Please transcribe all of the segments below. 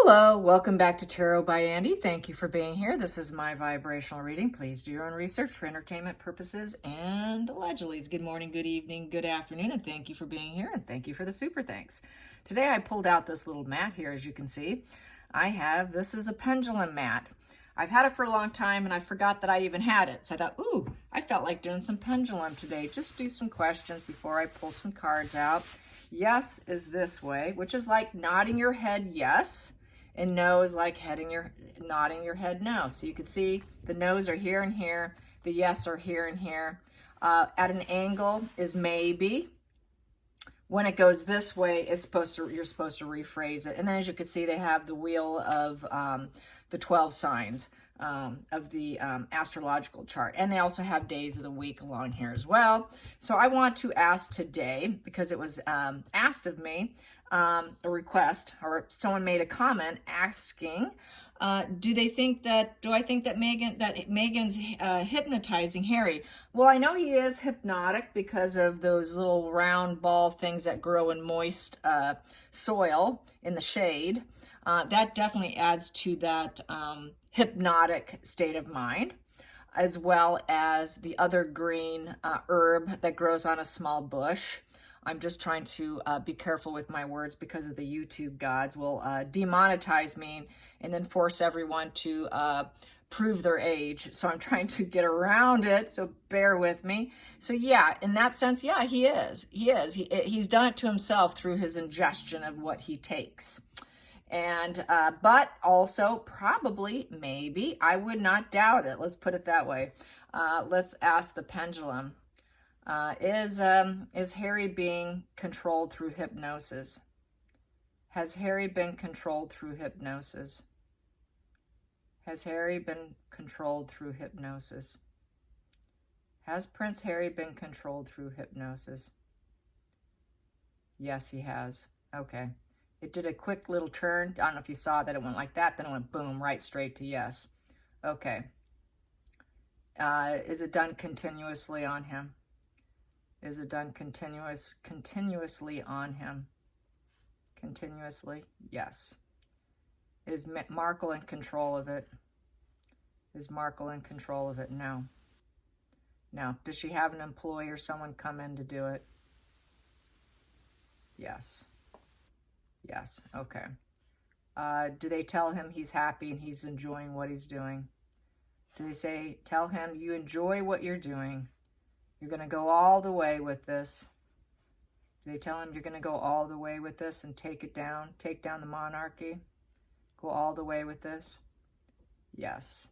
Hello, welcome back to Tarot by Andy. Thank you for being here. This is my vibrational reading. Please do your own research for entertainment purposes and allegedly. Good morning, good evening, good afternoon, and thank you for being here, and thank you for the super thanks. Today I pulled out this little mat here, as you can see. This is a pendulum mat. I've had it for a long time, and I forgot that I even had it. So I thought, ooh, I felt like doing some pendulum today. Just do some questions before I pull some cards out. Yes is this way, which is like nodding your head yes, and no is like nodding your head no. So you can see the no's are here and here, the yes are here and here. At an angle is maybe. When it goes this way, you're supposed to rephrase it. And then as you can see, they have the wheel of the 12 signs of the astrological chart. And they also have days of the week along here as well. So I want to ask today, because it was asked of me, a request, or someone made a comment asking, do I think that Megan's hypnotizing Harry? Well, I know he is hypnotic because of those little round ball things that grow in moist soil in the shade. That definitely adds to that hypnotic state of mind, as well as the other green herb that grows on a small bush. I'm just trying to be careful with my words because of the YouTube gods will demonetize me and then force everyone to prove their age. So I'm trying to get around it, so bear with me. So yeah, in that sense, yeah, he is. He's done it to himself through his ingestion of what he takes. And but also probably, maybe, I would not doubt it. Let's put it that way. Let's ask the pendulum. Is Harry being controlled through hypnosis? Has Harry been controlled through hypnosis? Has Harry been controlled through hypnosis? Has Prince Harry been controlled through hypnosis? Yes, he has. Okay. It did a quick little turn. I don't know if you saw that. It went like that, then it went boom, right straight to yes. Okay. Is it done continuously on him? Is it done continuously on him? Continuously? Yes. Is Markle in control of it? Is Markle in control of it? No. No. Does she have an employee or someone come in to do it? Yes. Yes. Okay. Do they tell him he's happy and he's enjoying what he's doing? Do they tell him, you enjoy what you're doing? You're going to go all the way with this. Do they tell him you're going to go all the way with this and take down the monarchy? Go all the way with this? Yes.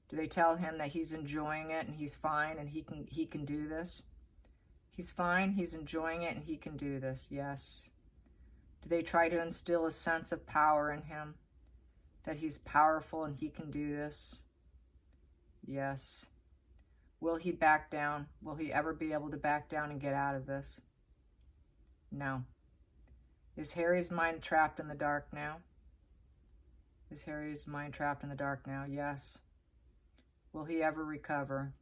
Do they tell him that he's enjoying it and he's fine and he can do this? He's fine, he's enjoying it, and he can do this. Yes. Do they try to instill a sense of power in him? That he's powerful and he can do this? Yes. Will he back down? Will he ever be able to back down and get out of this? No. Is Harry's mind trapped in the dark now? Is Harry's mind trapped in the dark now? Yes. Will he ever recover?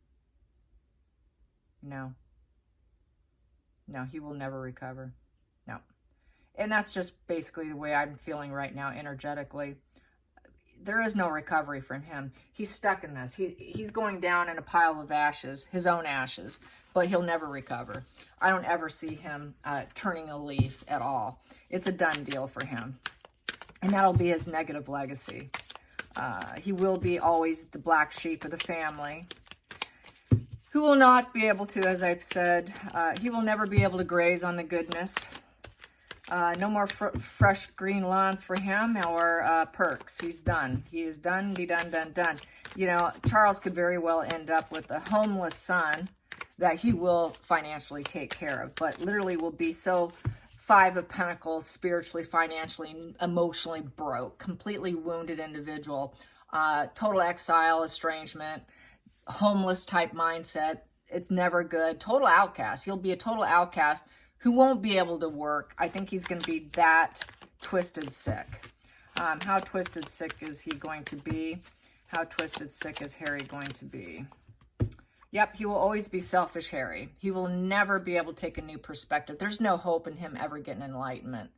No. No, he will never recover. No. And that's just basically the way I'm feeling right now energetically. There is no recovery from him. He's stuck in this. He's going down in a pile of ashes, his own ashes, but he'll never recover. I don't ever see him turning a leaf at all. It's a done deal for him. And that'll be his negative legacy. He will be always the black sheep of the family, who will not be able to, as I've said, he will never be able to graze on the goodness. No more fresh green lawns for him or perks. He's done. He is done, done. You know, Charles could very well end up with a homeless son that he will financially take care of, but literally will be so Five of Pentacles, spiritually, financially, emotionally broke, completely wounded individual, total exile, estrangement, homeless type mindset. It's never good. Total outcast. He'll be a total outcast who won't be able to work. I think he's going to be that twisted sick. How twisted sick is he going to be? How twisted sick is Harry going to be? Yep, he will always be selfish Harry. He will never be able to take a new perspective. There's no hope in him ever getting enlightenment.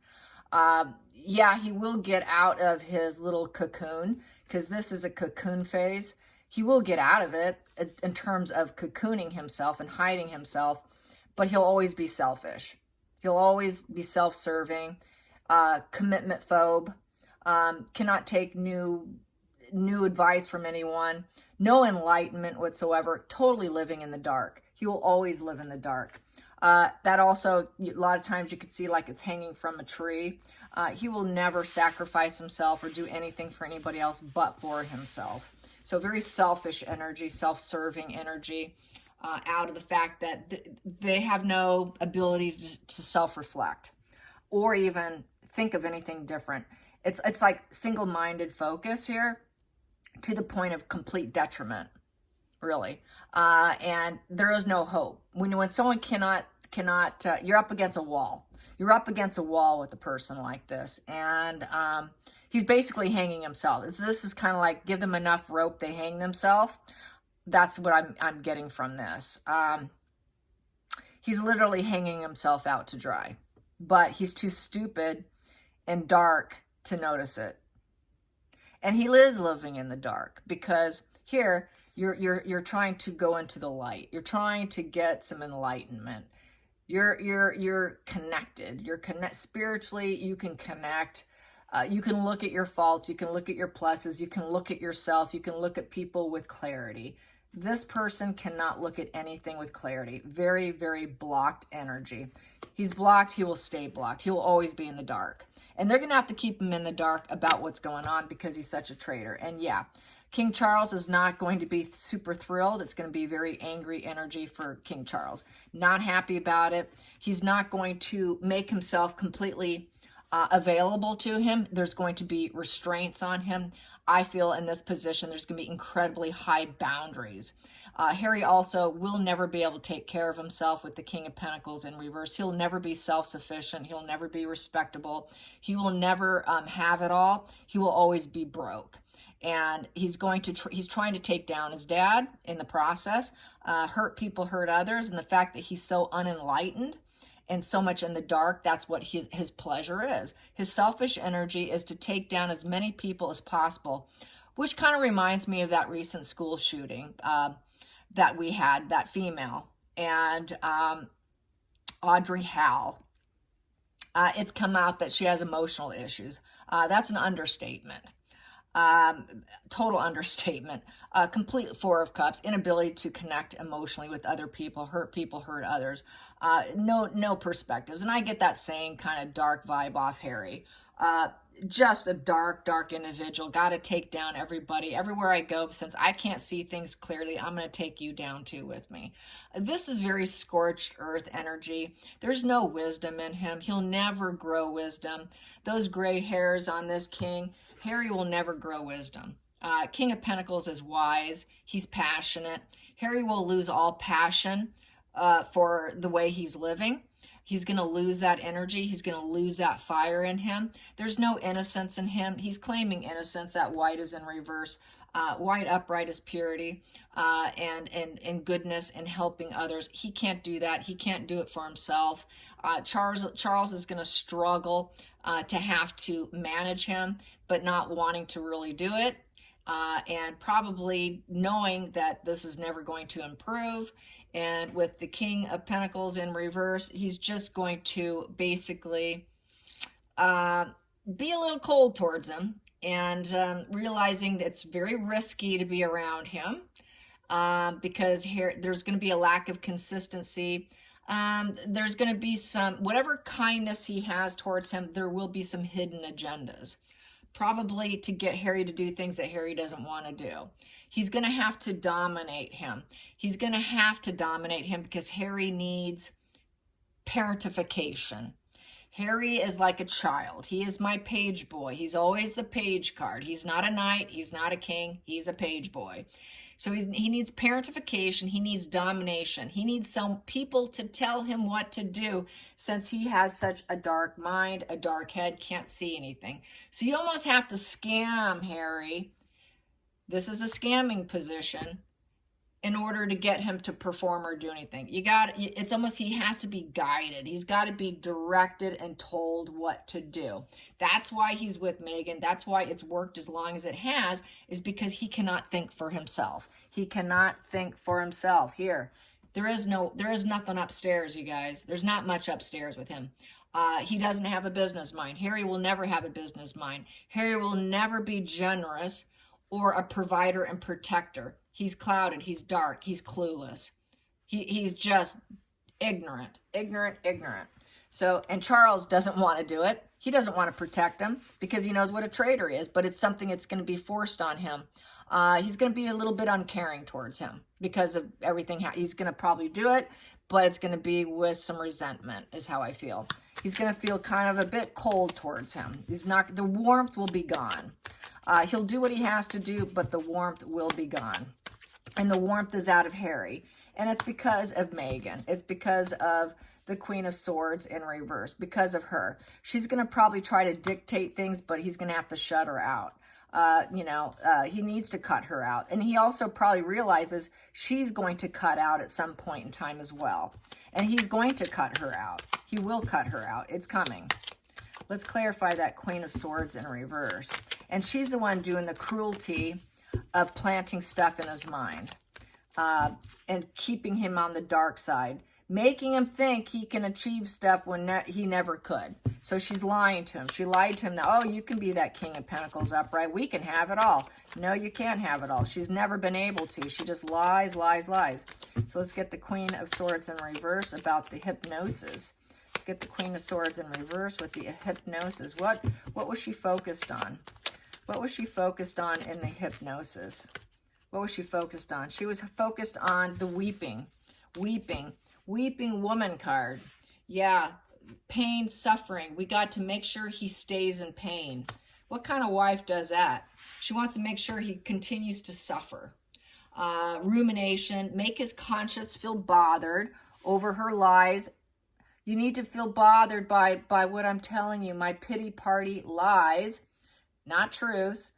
Yeah, he will get out of his little cocoon, because this is a cocoon phase. He will get out of it in terms of cocooning himself and hiding himself, but he'll always be selfish. He'll always be self-serving, commitment phobe, cannot take new advice from anyone, no enlightenment whatsoever, totally living in the dark. He will always live in the dark. That also, a lot of times you can see like it's hanging from a tree. He will never sacrifice himself or do anything for anybody else but for himself. So very selfish energy, self-serving energy, out of the fact that they have no ability to self-reflect or even think of anything different. It's like single-minded focus here, to the point of complete detriment, really. And there is no hope. When someone cannot, you're up against a wall. You're up against a wall with a person like this. And he's basically hanging himself. This is kind of like, give them enough rope, they hang themselves. That's what I'm getting from this. He's literally hanging himself out to dry. But he's too stupid and dark to notice it. And he is living in the dark, because here you're trying to go into the light. You're trying to get some enlightenment. You're connected. Spiritually. You can connect. You can look at your faults. You can look at your pluses. You can look at yourself. You can look at people with clarity. This person cannot look at anything with clarity. Very, very blocked energy. He's blocked. He will stay blocked. He will always be in the dark. And they're going to have to keep him in the dark about what's going on, because he's such a traitor. And yeah, King Charles is not going to be super thrilled. It's going to be very angry energy for King Charles. Not happy about it. He's not going to make himself completely available to him. There's going to be restraints on him. I feel in this position, there's going to be incredibly high boundaries. Harry also will never be able to take care of himself with the King of Pentacles in reverse. He'll never be self-sufficient. He'll never be respectable. He will never have it all. He will always be broke. And he's trying to take down his dad in the process. Hurt people, hurt others. And the fact that he's so unenlightened and so much in the dark, that's what his pleasure is. His selfish energy is to take down as many people as possible, which kind of reminds me of that recent school shooting that we had, that female, and Audrey Hal. It's come out that she has emotional issues. That's an understatement. Total understatement. Complete Four of Cups, inability to connect emotionally with other people, hurt others. No perspectives. And I get that same kind of dark vibe off Harry. Just a dark individual. Got to take down everybody. Everywhere I go, since I can't see things clearly, I'm going to take you down too with me. This is very scorched earth energy. There's no wisdom in him. He'll never grow wisdom. Those gray hairs on this king, Harry will never grow wisdom. King of Pentacles is wise. He's passionate. Harry will lose all passion for the way he's living. He's going to lose that energy. He's going to lose that fire in him. There's no innocence in him. He's claiming innocence. That white is in reverse. White upright is purity and goodness and helping others. He can't do that. He can't do it for himself. Charles is going to struggle to have to manage him, but not wanting to really do it. And probably knowing that this is never going to improve. And with the King of Pentacles in reverse, he's just going to basically be a little cold towards him, and realizing that it's very risky to be around him because there's going to be a lack of consistency. There's going to be whatever kindness he has towards him, there will be some hidden agendas. Probably to get Harry to do things that Harry doesn't want to do. He's going to have to dominate him. He's going to have to dominate him because Harry needs parentification. Harry is like a child. He is my page boy. He's always the page card. He's not a knight. He's not a king. He's a page boy. So he needs parentification. He needs domination. He needs some people to tell him what to do, since he has such a dark mind, a dark head, can't see anything. So you almost have to scam Harry. This is a scamming position in order to get him to perform or do anything. It's almost, he has to be guided. He's got to be directed and told what to do. That's why he's with Megan. That's why it's worked as long as it has, is because he cannot think for himself. He cannot think for himself. Here, there is nothing upstairs, you guys. There's not much upstairs with him. He doesn't have a business mind. Harry will never have a business mind. Harry will never be generous or a provider and protector. He's clouded, he's dark, he's clueless. He's just ignorant. So, and Charles doesn't want to do it. He doesn't want to protect him because he knows what a traitor is, but it's something that's going to be forced on him. He's going to be a little bit uncaring towards him because of everything. He's going to probably do it, but it's going to be with some resentment, is how I feel. He's going to feel kind of a bit cold towards him. The warmth will be gone. He'll do what he has to do, but the warmth will be gone. And the warmth is out of Harry. And it's because of Megan. It's because of the Queen of Swords in reverse. Because of her. She's going to probably try to dictate things, but he's going to have to shut her out. He needs to cut her out. And he also probably realizes she's going to cut out at some point in time as well. And he's going to cut her out. He will cut her out. It's coming. Let's clarify that Queen of Swords in reverse. And she's the one doing the cruelty of planting stuff in his mind and keeping him on the dark side, making him think he can achieve stuff when he never could. So she's lying to him. She lied to him that, oh, you can be that King of Pentacles upright. We can have it all. No, you can't have it all. She's never been able to. She just lies. So let's get the Queen of Swords in reverse about the hypnosis. Let's get the Queen of Swords in reverse with the hypnosis. What was she focused on? What was she focused on in the hypnosis? What was she focused on? She was focused on the weeping woman card. Yeah, pain, suffering. We got to make sure he stays in pain. What kind of wife does that? She wants to make sure he continues to suffer. Rumination, make his conscience feel bothered over her lies. You need to feel bothered by what I'm telling you, my pity party lies, not truths,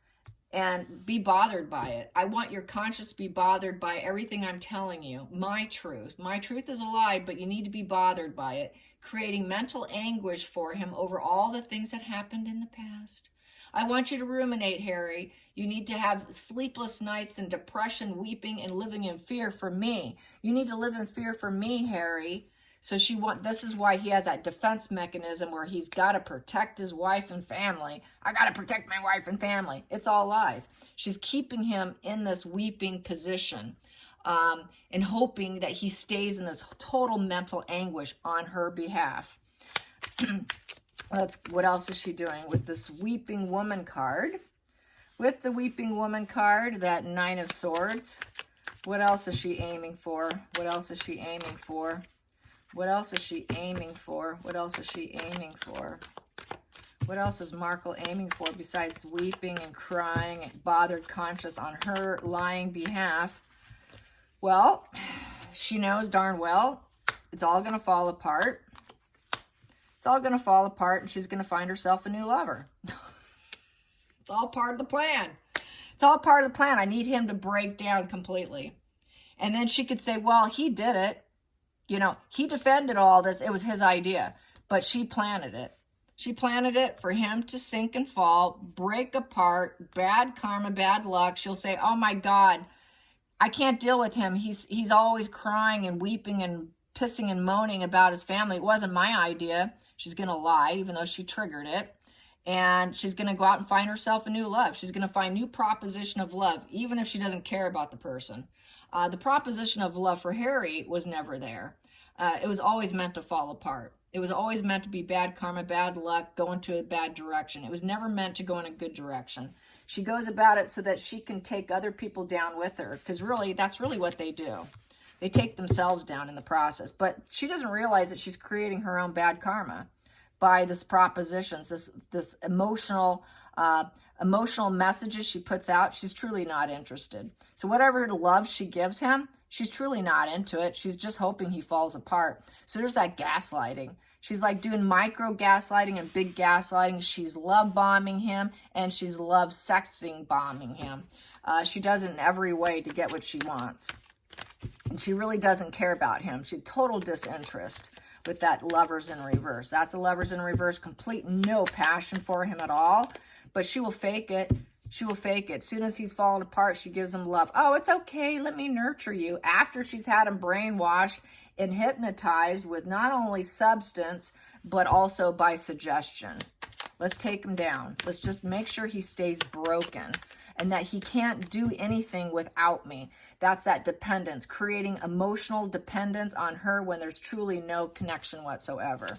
and be bothered by it. I want your conscience to be bothered by everything I'm telling you, my truth. My truth is a lie, but you need to be bothered by it, creating mental anguish for him over all the things that happened in the past. I want you to ruminate, Harry. You need to have sleepless nights and depression, weeping, and living in fear for me. You need to live in fear for me, Harry. So this is why he has that defense mechanism where he's got to protect his wife and family. I got to protect my wife and family. It's all lies. She's keeping him in this weeping position and hoping that he stays in this total mental anguish on her behalf. What else is she doing with this weeping woman card? With the weeping woman card, that Nine of Swords, what else is she aiming for? What else is she aiming for? What else is she aiming for? What else is she aiming for? What else is Markle aiming for besides weeping and crying and bothered conscience on her lying behalf? Well, she knows darn well it's all going to fall apart. It's all going to fall apart, and she's going to find herself a new lover. It's all part of the plan. It's all part of the plan. I need him to break down completely. And then she could say, well, he did it. You know, he defended all this. It was his idea, but she planted it. She planted it for him to sink and fall, break apart, bad karma, bad luck. She'll say, oh my God, I can't deal with him. He's always crying and weeping and pissing and moaning about his family. It wasn't my idea. She's going to lie, even though she triggered it. And she's going to go out and find herself a new love. She's going to find new proposition of love, even if she doesn't care about the person. The proposition of love for Harry was never there. It was always meant to fall apart. It was always meant to be bad karma, bad luck, go into a bad direction. It was never meant to go in a good direction. She goes about it so that she can take other people down with her, because really, that's really what they do. They take themselves down in the process. But she doesn't realize that she's creating her own bad karma by this propositions, this emotional messages she puts out. She's truly not interested. So whatever love she gives him, she's truly not into it. She's just hoping he falls apart. So there's that gaslighting. She's like doing micro gaslighting and big gaslighting. She's love bombing him, and she's love sexting bombing him. She does it in every way to get what she wants. And she really doesn't care about him. She total disinterest with that Lovers in reverse. That's a Lovers in reverse, complete no passion for him at all. But she will fake it. She will fake it. As soon as he's fallen apart, she gives him love. Oh, it's okay. Let me nurture you. After she's had him brainwashed and hypnotized with not only substance, but also by suggestion. Let's take him down. Let's just make sure he stays broken and that he can't do anything without me. That's that dependence, creating emotional dependence on her when there's truly no connection whatsoever.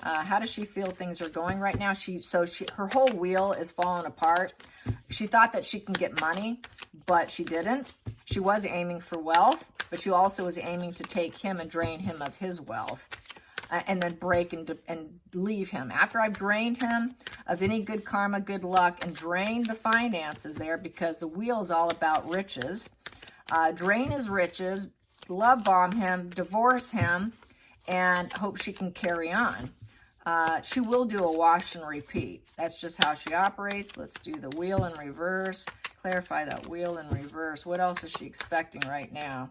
How does she feel things are going right now? Her whole wheel is falling apart. She thought that she can get money, but she didn't. She was aiming for wealth, but she also was aiming to take him and drain him of his wealth. And then break and leave him. After I've drained him of any good karma, good luck, and drained the finances there, because the wheel is all about riches. Drain his riches, love bomb him, divorce him, and hope she can carry on. She will do a wash and repeat. That's just how she operates. Let's do the wheel in reverse. Clarify that wheel in reverse. What else is she expecting right now?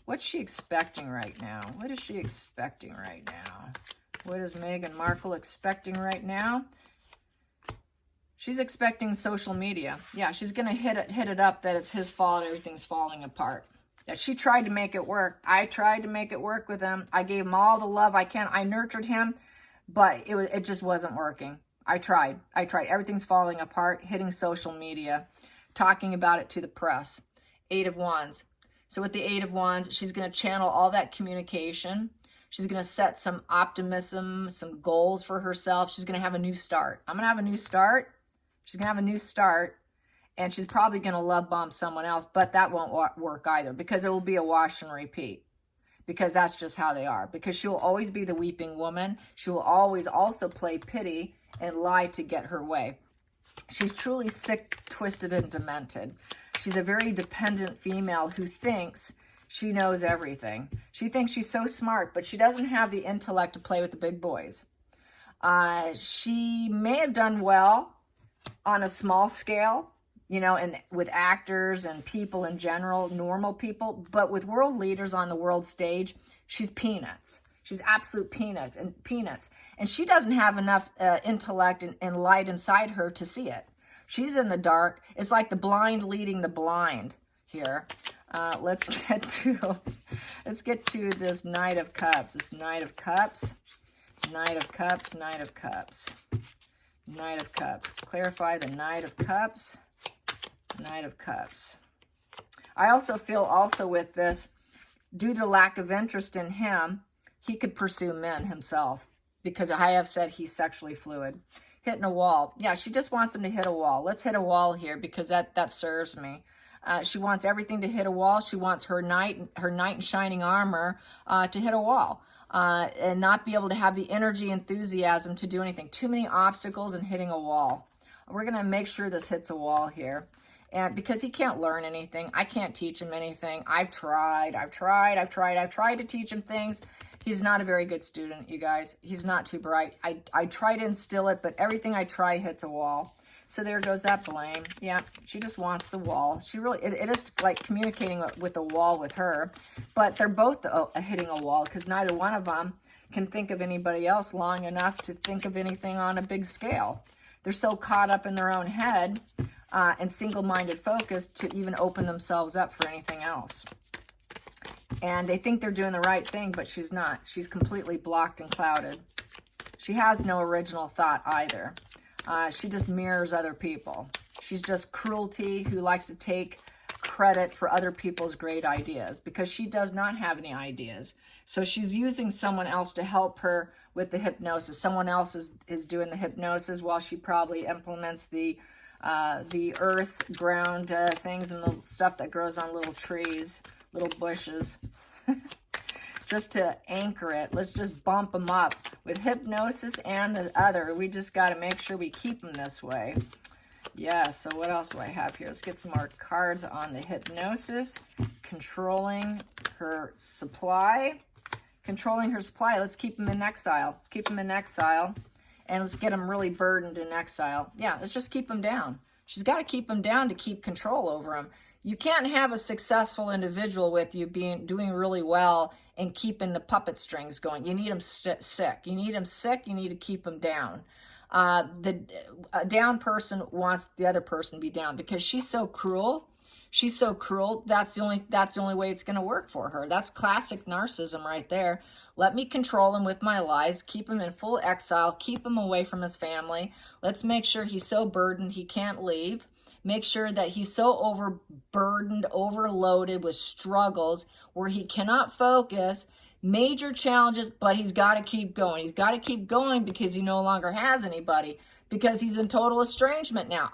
What's she expecting right now? What is she expecting right now? What is Meghan Markle expecting right now? She's expecting social media. Yeah, she's going to hit it up that it's his fault, everything's falling apart. That she tried to make it work. I tried to make it work with him. I gave him all the love I can. I nurtured him, but it just wasn't working. I tried. Everything's falling apart, hitting social media, talking about it to the press. 8 of Wands. So with the 8 of Wands, she's going to channel all that communication. She's going to set some optimism, some goals for herself. She's going to have a new start. I'm going to have a new start. She's going to have a new start. And she's probably going to love bomb someone else. But that won't work either, because it will be a wash and repeat. Because that's just how they are. Because she will always be the weeping woman. She will always also play pity and lie to get her way. She's truly sick, twisted, and demented. She's a very dependent female who thinks she knows everything. She thinks she's so smart, but she doesn't have the intellect to play with the big boys. She may have done well on a small scale, you know, and with actors and people in general, normal people, but with world leaders on the world stage, she's peanuts. She's absolute peanuts. And she doesn't have enough intellect and light inside her to see it. She's in the dark. It's like the blind leading the blind here. Let's get to this Knight of Cups. This Knight of Cups. Knight of Cups. Knight of Cups. Knight of Cups. Clarify the Knight of Cups. Knight of Cups. I also feel with this, due to lack of interest in him, he could pursue men himself, because I have said he's sexually fluid. Hitting a wall. Yeah, she just wants him to hit a wall. Let's hit a wall here, because that serves me. She wants everything to hit a wall. She wants her knight in shining armor to hit a wall and not be able to have the energy, enthusiasm to do anything. Too many obstacles and hitting a wall. We're going to make sure this hits a wall here. And because he can't learn anything, I can't teach him anything. I've tried to teach him things. He's not a very good student, you guys. He's not too bright. I try to instill it, but everything I try hits a wall. So there goes that blame. Yeah, she just wants the wall. She really, it is like communicating with a wall with her, but they're both hitting a wall, because neither one of them can think of anybody else long enough to think of anything on a big scale. They're so caught up in their own head and single-minded focus to even open themselves up for anything else. And they think they're doing the right thing, but she's not. She's completely blocked and clouded. She has no original thought either. She just mirrors other people. She's just cruelty who likes to take credit for other people's great ideas, because she does not have any ideas. So she's using someone else to help her with the hypnosis. Someone else is doing the hypnosis while she probably implements the earth, ground things, and the stuff that grows on little trees, little bushes. Just to anchor it. Let's just bump them up with hypnosis and the other. We just got to make sure we keep them this way. Yeah, so what else do I have here? Let's get some more cards on the hypnosis. Controlling her supply. Controlling her supply. Let's keep them in exile. Let's keep them in exile. And let's get them really burdened in exile. Yeah, let's just keep them down. She's got to keep them down to keep control over them. You can't have a successful individual with you doing really well and keeping the puppet strings going. You need them sick. You need them sick. You need to keep them down. A down person wants the other person to be down because she's so cruel. She's so cruel. That's the only way it's going to work for her. That's classic narcissism right there. Let me control him with my lies, keep him in full exile, keep him away from his family. Let's make sure he's so burdened he can't leave. Make sure that he's so overburdened, overloaded with struggles where he cannot focus, major challenges, but he's got to keep going. He's got to keep going because he no longer has anybody, because he's in total estrangement now.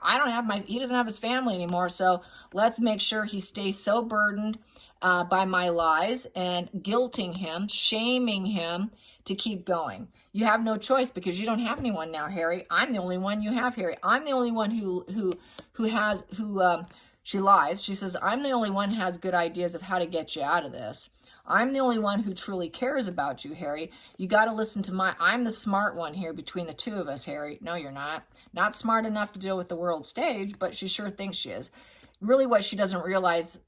He doesn't have his family anymore, so let's make sure he stays so burdened by my lies and guilting him, shaming him to keep going. You have no choice because you don't have anyone now, Harry. I'm the only one you have, Harry. I'm the only one she lies. She says, I'm the only one who has good ideas of how to get you out of this. I'm the only one who truly cares about you, Harry. You got to listen to I'm the smart one here between the two of us, Harry. No, you're not. Not smart enough to deal with the world stage, but she sure thinks she is. Really what she doesn't realize,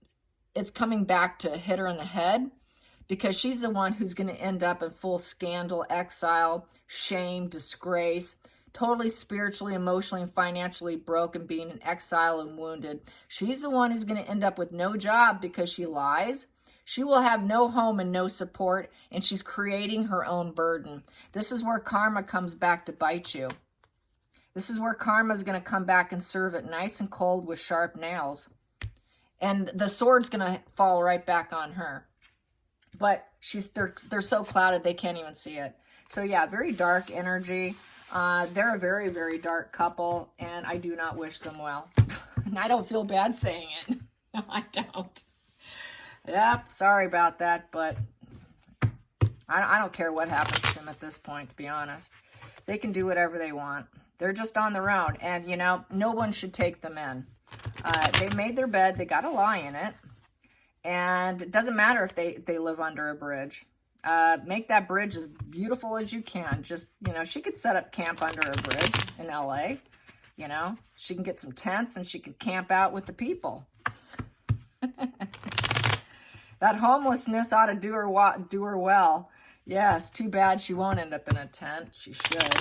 it's coming back to hit her in the head, because she's the one who's going to end up in full scandal, exile, shame, disgrace, totally spiritually, emotionally, and financially broken, being in exile and wounded. She's the one who's going to end up with no job because she lies. She will have no home and no support, and she's creating her own burden. This is where karma comes back to bite you. This is where karma is going to come back and serve it nice and cold with sharp nails. And the sword's going to fall right back on her. But they're so clouded they can't even see it. So yeah, very dark energy. They're a very, very dark couple, and I do not wish them well. And I don't feel bad saying it. No, I don't. Yep, sorry about that, but I don't care what happens to them at this point, to be honest. They can do whatever they want. They're just on their own, and, you know, no one should take them in. They made their bed. They got a lie in it. And it doesn't matter if they live under a bridge. Make that bridge as beautiful as you can. Just, you know, she could set up camp under a bridge in LA. You know, she can get some tents and she can camp out with the people. That homelessness ought to do her well. Yes, too bad she won't end up in a tent. She should.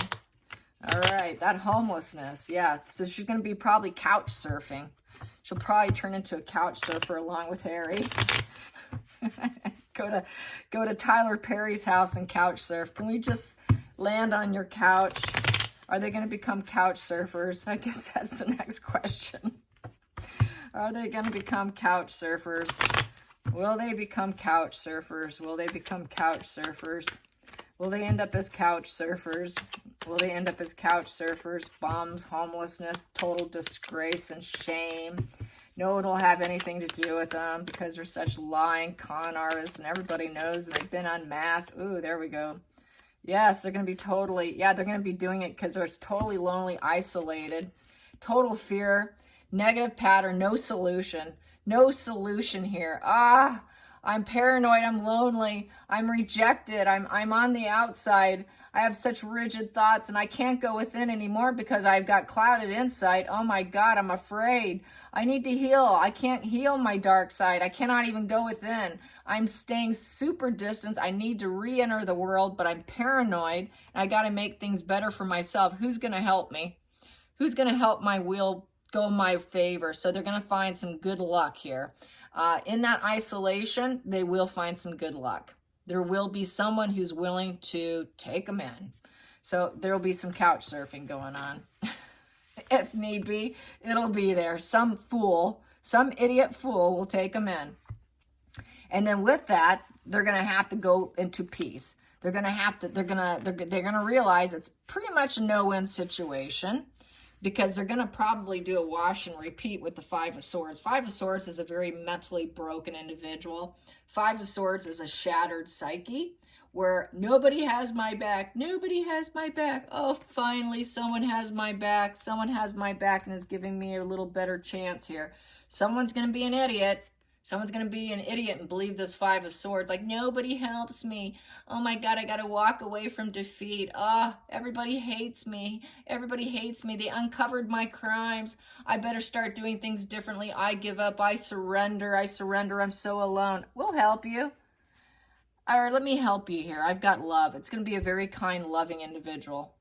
All right, that homelessness. Yeah, so she's going to be probably couch surfing. She'll probably turn into a couch surfer along with Harry. Go to Tyler Perry's house and couch surf. Can we just land on your couch? Are they going to become couch surfers? I guess that's the next question. Are they going to become couch surfers? Will they become couch surfers? Will they become couch surfers? Will they end up as couch surfers? Will they end up as couch surfers? Bums, homelessness, total disgrace and shame. No one will have anything to do with them because they're such lying con artists and everybody knows they've been unmasked. Ooh, there we go. Yes, they're going to be they're going to be doing it because they're totally lonely, isolated, total fear, negative pattern, no solution. No solution here. I'm paranoid, I'm lonely, I'm rejected, I'm on the outside, I have such rigid thoughts and I can't go within anymore because I've got clouded insight. Oh my God, I'm afraid. I need to heal. I can't heal my dark side. I cannot even go within. I'm staying super distant. I need to re-enter the world, but I'm paranoid and I got to make things better for myself. Who's going to help me? Who's going to help my wheel go my favor? So they're going to find some good luck here. In that isolation, they will find some good luck. There will be someone who's willing to take them in. So there will be some couch surfing going on. If need be, it'll be there. Some fool, some idiot fool will take them in. And then with that, they're going to have to go into peace. They're going to realize it's pretty much a no-win situation, because they're going to probably do a wash and repeat with the Five of Swords. Five of Swords is a very mentally broken individual. Five of Swords is a shattered psyche where nobody has my back. Nobody has my back. Oh, finally, someone has my back. Someone has my back and is giving me a little better chance here. Someone's going to be an idiot. Someone's going to be an idiot and believe this Five of Swords. Like, nobody helps me. Oh my God, I got to walk away from defeat. Oh, everybody hates me. Everybody hates me. They uncovered my crimes. I better start doing things differently. I give up. I surrender. I surrender. I'm so alone. We'll help you. Or let me help you here. I've got love. It's going to be a very kind, loving individual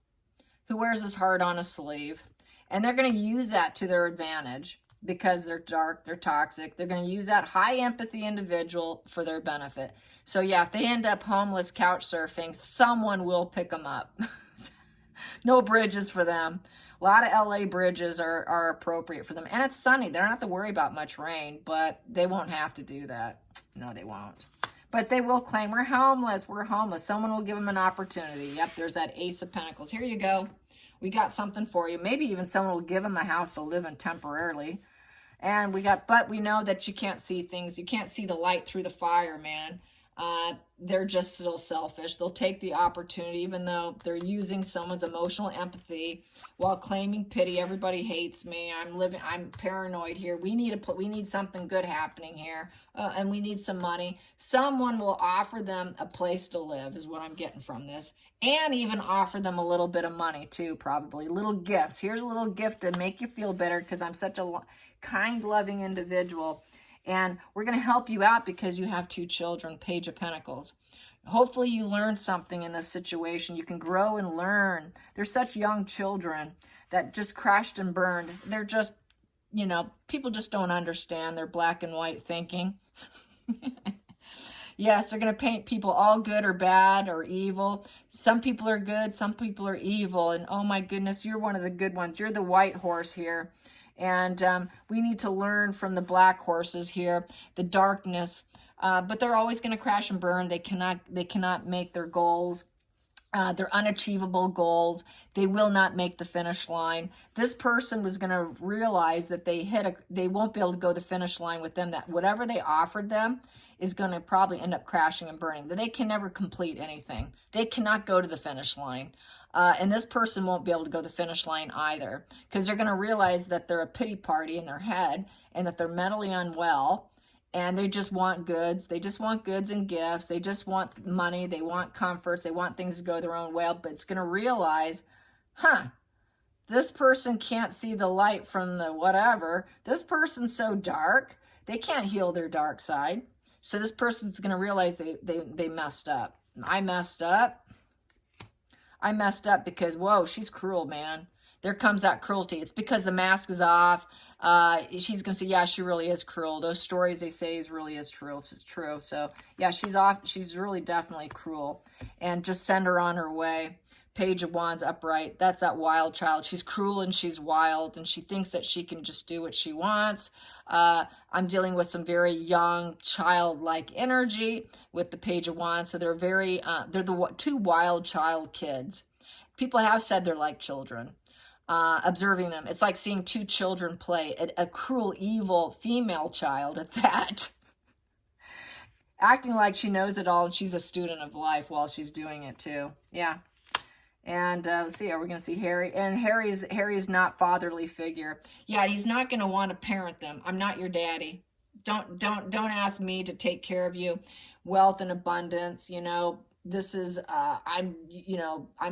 who wears his heart on a sleeve. And they're going to use that to their advantage because they're dark, they're toxic. They're going to use that high empathy individual for their benefit. So yeah, if they end up homeless, couch surfing, someone will pick them up. No bridges for them. A lot of LA bridges are appropriate for them. And it's sunny. They don't have to worry about much rain, but they won't have to do that. No, they won't. But they will claim, we're homeless, we're homeless. Someone will give them an opportunity. Yep, there's that Ace of Pentacles. Here you go. We got something for you. Maybe even someone will give them a house to live in temporarily. And but we know that you can't see things. You can't see the light through the fire, man. They're just still selfish. They'll take the opportunity, even though they're using someone's emotional empathy while claiming pity. Everybody hates me. I'm paranoid here. We need something good happening here, and we need some money. Someone will offer them a place to live, is what I'm getting from this, and even offer them a little bit of money too, probably little gifts. Here's a little gift to make you feel better because I'm such a kind, loving individual. And we're going to help you out because you have 2 children, Page of Pentacles. Hopefully you learned something in this situation. You can grow and learn. They're such young children that just crashed and burned. They're just, you know, people just don't understand their black and white thinking. Yes, they're going to paint people all good or bad or evil. Some people are good, some people are evil. And oh my goodness, you're one of the good ones. You're the white horse here. And we need to learn from the black horses here, the darkness. But they're always going to crash and burn. They cannot make their goals. They're unachievable goals. They will not make the finish line. This person was going to realize that they won't be able to go the finish line with them, that whatever they offered them is going to probably end up crashing and burning. That they can never complete anything. They cannot go to the finish line. And this person won't be able to go the finish line either, because they're going to realize that they're a pity party in their head and that they're mentally unwell, and they just want goods. They just want goods and gifts. They just want money. They want comforts. They want things to go their own way. But it's going to realize, this person can't see the light from the whatever. This person's so dark, they can't heal their dark side. So this person's going to realize they messed up. I messed up. I messed up because, whoa, she's cruel, man. There comes that cruelty. It's because the mask is off. She's going to say, yeah, she really is cruel. Those stories they say really is true. It's true. So, yeah, she's off. She's really definitely cruel. And just send her on her way. Page of Wands upright. That's that wild child. She's cruel and she's wild, and she thinks that she can just do what she wants. I'm dealing with some very young, childlike energy with the Page of Wands. So they're they're the 2 wild child kids. People have said they're like children. Observing them, it's like seeing 2 children play. A cruel, evil female child at that. Acting like she knows it all and she's a student of life while she's doing it too. Yeah. And let's see, are we going to see Harry? And Harry's not fatherly figure. Yeah, he's not going to want to parent them. I'm not your daddy. Don't ask me to take care of you. Wealth and abundance, you know. This is I'm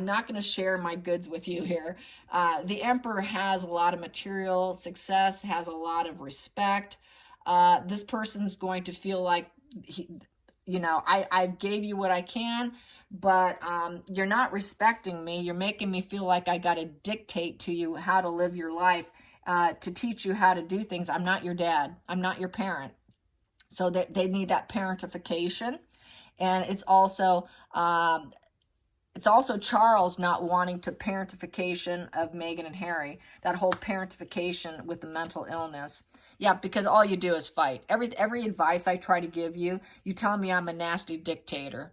not going to share my goods with you here. The Emperor has a lot of material success, has a lot of respect. This person's going to feel like I gave you what I can, but you're not respecting me. You're making me feel like I got to dictate to you how to live your life, to teach you how to do things. I'm not your dad. I'm not your parent. So they need that parentification. And it's also Charles not wanting to parentification of Meghan and Harry. That whole parentification with the mental illness. Yeah, because all you do is fight. Every advice I try to give you, you tell me I'm a nasty dictator.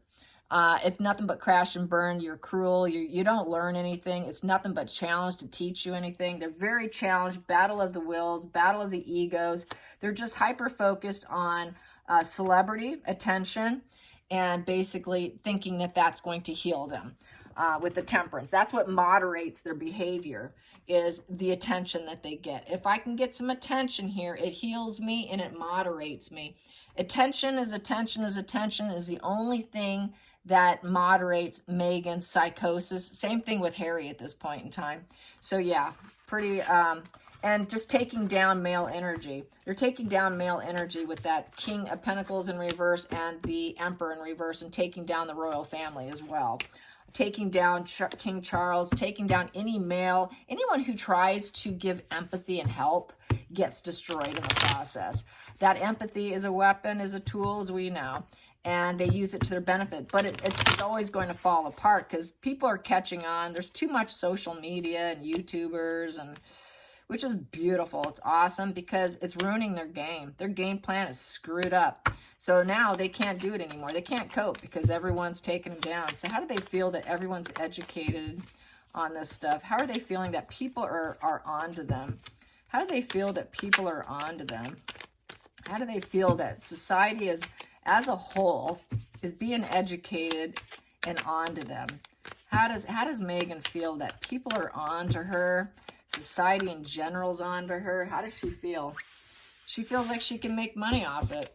It's nothing but crash and burn. You're cruel. You don't learn anything. It's nothing but challenge to teach you anything. They're very challenged. Battle of the wills, battle of the egos. They're just hyper-focused on celebrity, attention, and basically thinking that that's going to heal them. with the temperance. That's what moderates their behavior, is the attention that they get. If I can get some attention here, it heals me and it moderates me. Attention is the only thing that moderates Megan's psychosis. Same thing with Harry at this point in time. So yeah, pretty, and just taking down male energy. They're taking down male energy with that King of Pentacles in reverse and the Emperor in reverse, and taking down the royal family as well. Taking down King Charles, taking down any male, anyone who tries to give empathy and help gets destroyed in the process. That empathy is a weapon, is a tool, as we know, and they use it to their benefit. But it's always going to fall apart because people are catching on. There's too much social media and YouTubers, and which is beautiful. It's awesome because it's ruining their game. Their game plan is screwed up. So now they can't do it anymore. They can't cope because everyone's taking them down. So how do they feel that everyone's educated on this stuff? How are they feeling that people are onto them? How do they feel that people are onto them? How do they feel that society is, as a whole, is being educated and onto them? How does Megan feel that people are onto her? Society in general is onto her. How does she feel? She feels like she can make money off it.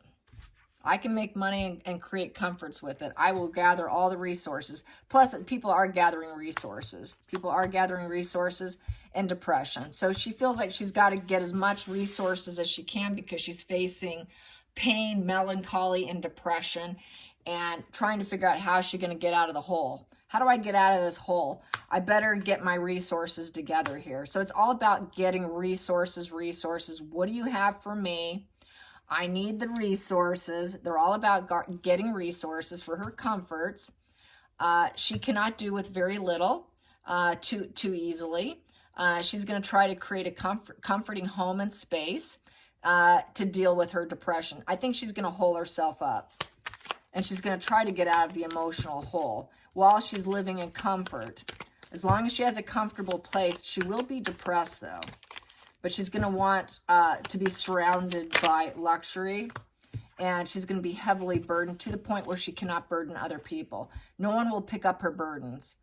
I can make money and create comforts with it. I will gather all the resources. Plus, people are gathering resources. People are gathering resources and depression. So she feels like she's got to get as much resources as she can because she's facing pain, melancholy, and depression, and trying to figure out how she's going to get out of the hole. How do I get out of this hole? I better get my resources together here. So it's all about getting resources. What do you have for me? I need the resources. They're all about getting resources for her comforts. She cannot do with very little too easily. She's going to try to create a comforting home and space to deal with her depression. I think she's going to hole herself up. And she's going to try to get out of the emotional hole while she's living in comfort. As long as she has a comfortable place, she will be depressed though. But she's going to want to be surrounded by luxury, and she's going to be heavily burdened to the point where she cannot burden other people. No one will pick up her burdens.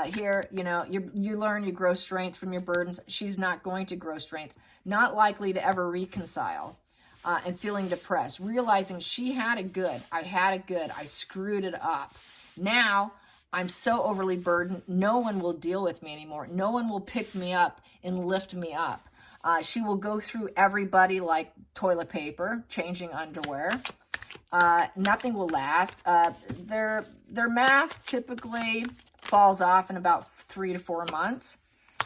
Here, you know, you learn, you grow strength from your burdens. She's not going to grow strength, not likely to ever reconcile, and feeling depressed, realizing she had it good. I had it good. I screwed it up. Now I'm so overly burdened. No one will deal with me anymore. No one will pick me up and lift me up. She will go through everybody like toilet paper, changing underwear. Nothing will last. Their mask typically falls off in about 3 to 4 months.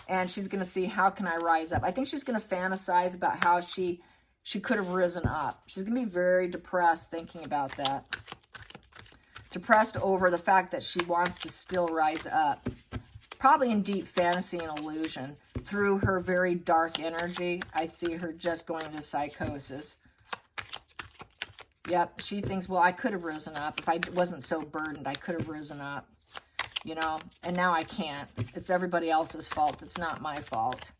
And she's going to see, how can I rise up? I think she's going to fantasize about how she could have risen up. She's going to be very depressed thinking about that. Depressed over the fact that she wants to still rise up. Probably in deep fantasy and illusion. Through her very dark energy, I see her just going into psychosis. Yep, she thinks, well, I could have risen up. If I wasn't so burdened, I could have risen up. You know, and now I can't. It's everybody else's fault. It's not my fault.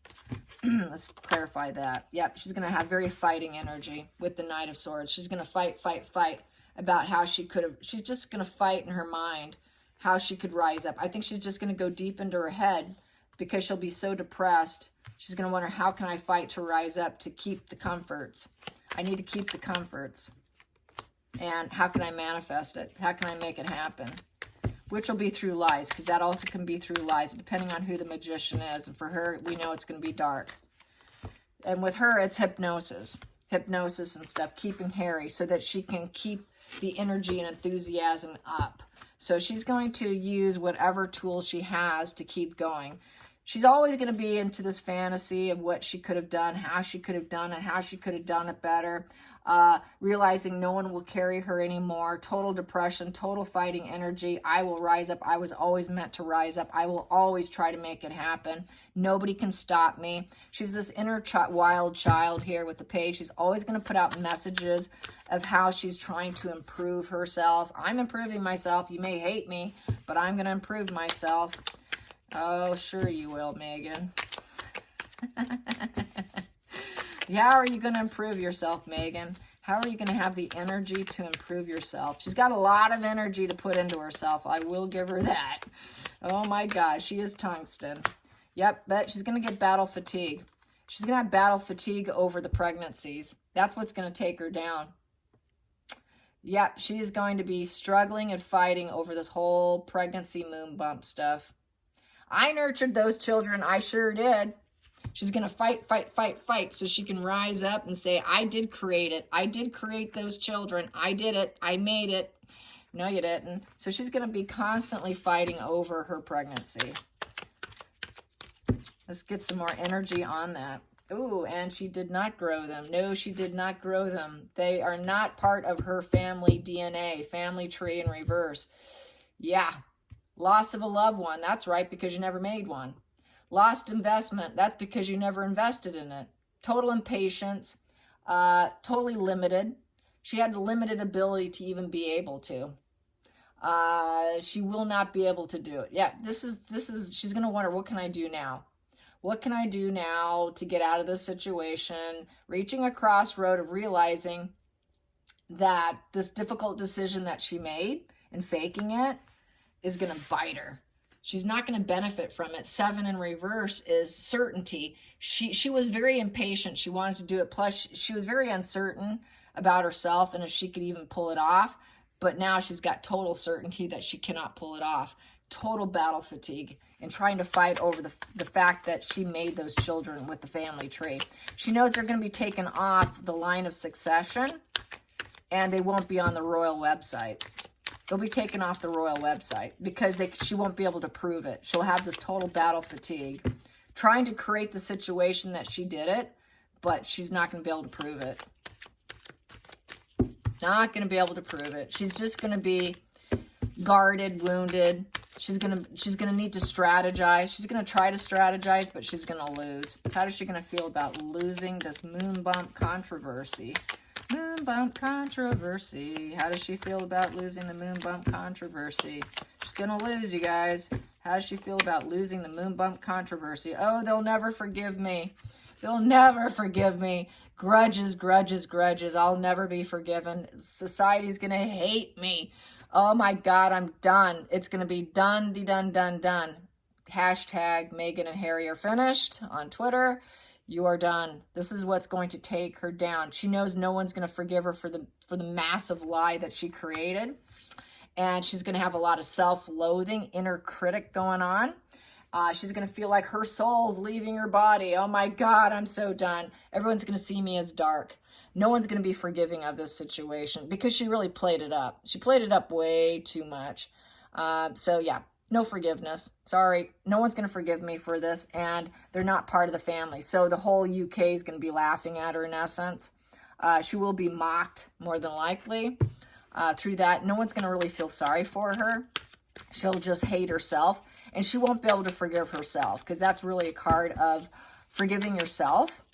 Let's clarify that. Yep, she's going to have very fighting energy with the Knight of Swords. She's going to fight about how she could have. She's just going to fight in her mind how she could rise up. I think she's just going to go deep into her head because she'll be so depressed. She's going to wonder, how can I fight to rise up to keep the comforts? I need to keep the comforts. And how can I manifest it? How can I make it happen? Which will be through lies, because that also can be through lies, depending on who the magician is. And for her, we know it's going to be dark. And with her, it's hypnosis. Hypnosis and stuff, keeping Harry so that she can keep the energy and enthusiasm up. So she's going to use whatever tools she has to keep going. She's always going to be into this fantasy of what she could have done, how she could have done it, how she could have done it better. Realizing no one will carry her anymore. Total depression, total fighting energy. I will rise up. I was always meant to rise up. I will always try to make it happen. Nobody can stop me. She's this inner wild child here with the page. She's always going to put out messages of how she's trying to improve herself. I'm improving myself. You may hate me, but I'm going to improve myself. Oh, sure you will, Megan. How are you going to improve yourself, Megan? How are you going to have the energy to improve yourself? She's got a lot of energy to put into herself. I will give her that. Oh my God, she is tungsten. Yep, but she's going to get battle fatigue. She's going to have battle fatigue over the pregnancies. That's what's going to take her down. Yep, she is going to be struggling and fighting over this whole pregnancy moon bump stuff. I nurtured those children. I sure did. She's going to fight, fight, fight, fight so she can rise up and say, I did create it. I did create those children. I did it. I made it. No, you didn't. So she's going to be constantly fighting over her pregnancy. Let's get some more energy on that. Ooh, and she did not grow them. No, she did not grow them. They are not part of her family DNA, family tree in reverse. Yeah, loss of a loved one. That's right, because you never made one. Lost investment. That's because you never invested in it. Total impatience. Totally limited. She had a limited ability to even be able to. She will not be able to do it. Yeah, she's going to wonder, what can I do now? What can I do now to get out of this situation? Reaching a crossroad of realizing that this difficult decision that she made and faking it is going to bite her. She's not going to benefit from it. 7 in reverse is certainty. She was very impatient. She wanted to do it. Plus, she was very uncertain about herself and if she could even pull it off. But now she's got total certainty that she cannot pull it off. Total battle fatigue and trying to fight over the fact that she made those children with the family tree. She knows they're going to be taken off the line of succession and they won't be on the royal website. They'll be taken off the royal website because she won't be able to prove it. She'll have this total battle fatigue, trying to create the situation that she did it, but she's not going to be able to prove it. Not going to be able to prove it. She's just going to be guarded, wounded. She's gonna need to strategize. She's gonna try to strategize, but she's gonna lose. So how is she gonna feel about losing this moon bump controversy? Moon bump controversy. How does she feel about losing the moon bump controversy? She's gonna lose, you guys. How does she feel about losing the moon bump controversy? Oh, they'll never forgive me. They'll never forgive me. Grudges, grudges, grudges. I'll never be forgiven. Society's gonna hate me. Oh my God, I'm done. It's going to be done, done, done, done. Hashtag Meghan and Harry are finished on Twitter. You are done. This is what's going to take her down. She knows no one's going to forgive her for the massive lie that she created. And she's going to have a lot of self-loathing, inner critic going on. She's going to feel like her soul's leaving her body. Oh my God, I'm so done. Everyone's going to see me as dark. No one's going to be forgiving of this situation because she really played it up. She played it up way too much. So yeah, no forgiveness. Sorry, no one's going to forgive me for this, and they're not part of the family. So the whole UK is going to be laughing at her in essence. She will be mocked more than likely through that. No one's going to really feel sorry for her. She'll just hate herself, and she won't be able to forgive herself because that's really a card of forgiving yourself.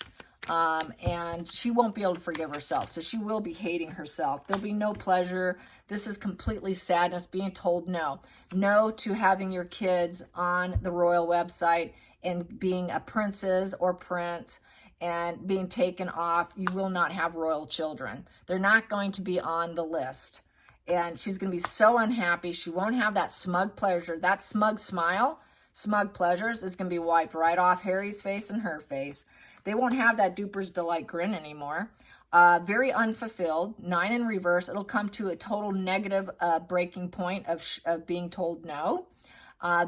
And she won't be able to forgive herself. So she will be hating herself. There'll be no pleasure. This is completely sadness, being told no. No to having your kids on the royal website and being a princess or prince and being taken off. You will not have royal children. They're not going to be on the list. And she's going to be so unhappy. She won't have that smug pleasure, that smug smile, smug pleasures is going to be wiped right off Harry's face and her face. They won't have that duper's delight grin anymore. Very unfulfilled. 9 in reverse. It'll come to a total negative breaking point of being told no.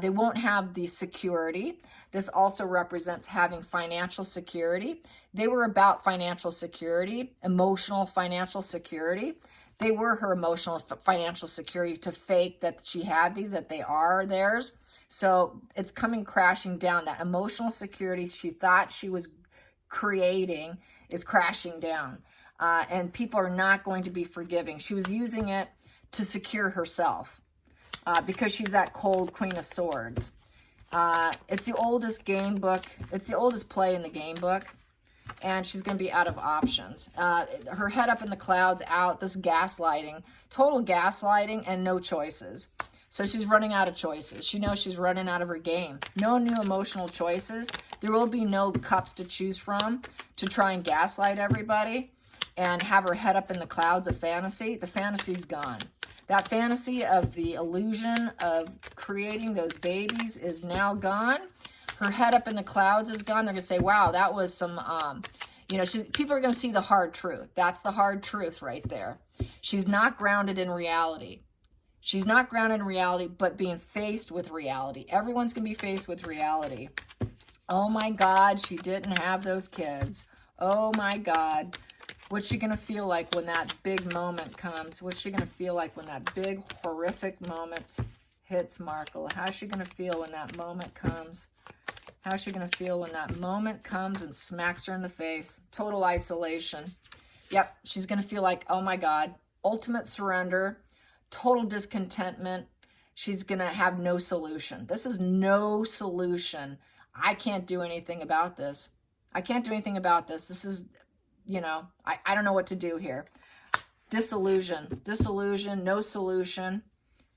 They won't have the security. This also represents having financial security. They were about financial security, emotional financial security. They were her emotional financial security to fake that she had these, that they are theirs. So it's coming crashing down. That emotional security she thought she was creating is crashing down, and people are not going to be forgiving. She was using it to secure herself because she's that cold Queen of Swords. It's the oldest game book. It's the oldest play in the game book, and she's going to be out of options. Her head up in the clouds, out, this gaslighting, total gaslighting, and no choices. So she's running out of choices. She knows she's running out of her game. No new emotional choices. There will be no cups to choose from to try and gaslight everybody and have her head up in the clouds of fantasy. The fantasy's gone. That fantasy of the illusion of creating those babies is now gone. Her head up in the clouds is gone. They're going to say, wow, that was some, you know, people are going to see the hard truth. That's the hard truth right there. She's not grounded in reality. She's not grounded in reality, but being faced with reality. Everyone's going to be faced with reality. Oh my God, she didn't have those kids. Oh my God. What's she going to feel like when that big moment comes? What's she going to feel like when that big, horrific moment hits Markle? How's she going to feel when that moment comes? How's she going to feel when that moment comes and smacks her in the face? Total isolation. Yep, she's going to feel like, oh my God, ultimate surrender, total discontentment. She's going to have no solution. This is no solution. I can't do anything about this. I can't do anything about this. This is, you know, I don't know what to do here. Disillusion, no solution,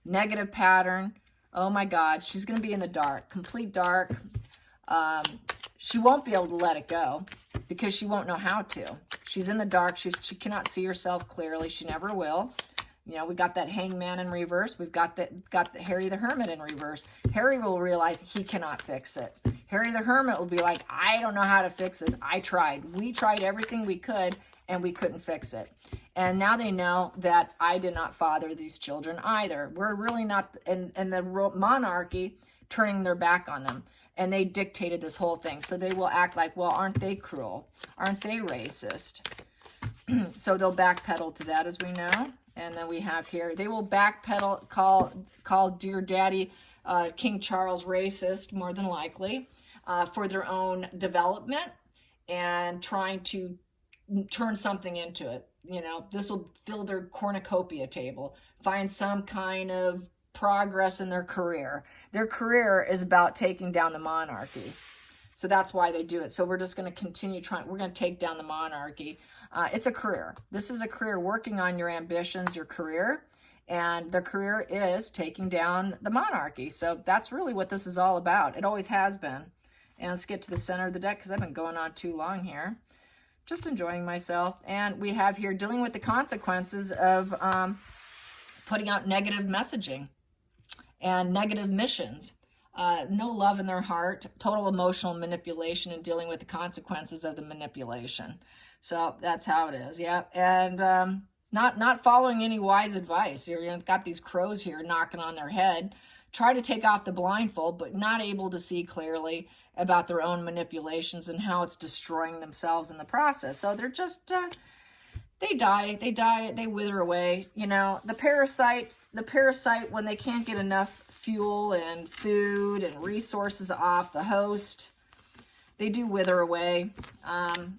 negative pattern. Oh my God, she's going to be in the dark, complete dark. She won't be able to let it go because she won't know how to. She's in the dark. She cannot see herself clearly. She never will. You know, we got that hangman in reverse. We've got the Harry the Hermit in reverse. Harry will realize he cannot fix it. Harry the Hermit will be like, I don't know how to fix this. I tried. We tried everything we could, and we couldn't fix it. And now they know that I did not father these children either. We're really not, and the monarchy turning their back on them. And they dictated this whole thing. So they will act like, well, aren't they cruel? Aren't they racist? So they'll backpedal to that, as we know. And then we have here, they will backpedal, call Dear Daddy King Charles racist, more than likely, for their own development and trying to turn something into it. You know, this will fill their cornucopia table, find some kind of progress in their career. Their career is about taking down the monarchy. So that's why they do it. So we're just going to continue trying. We're going to take down the monarchy. It's a career. This is a career, working on your ambitions, your career. And their career is taking down the monarchy. So that's really what this is all about. It always has been. And let's get to the center of the deck because I've been going on too long here. Just enjoying myself. And we have here dealing with the consequences of putting out negative messaging and negative missions. No love in their heart, total emotional manipulation, and dealing with the consequences of the manipulation. So that's how it is, yeah. And not following any wise advice. You've got these crows here knocking on their head, try to take off the blindfold, but not able to see clearly about their own manipulations and how it's destroying themselves in the process. So they're just, they die, they wither away. You know, the parasite, when they can't get enough fuel and food and resources off the host, they do wither away,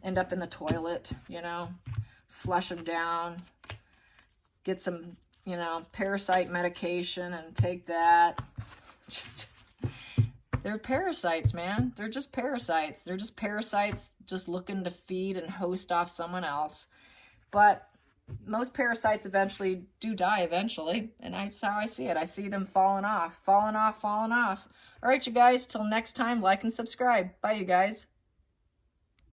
end up in the toilet, you know, flush them down, get some, you know, parasite medication and take that. They're parasites, man. They're just parasites. They're just parasites just looking to feed and host off someone else. But most parasites eventually do die eventually, and that's how I see it. I see them falling off. All right, you guys, till next time, like and subscribe. Bye, you guys.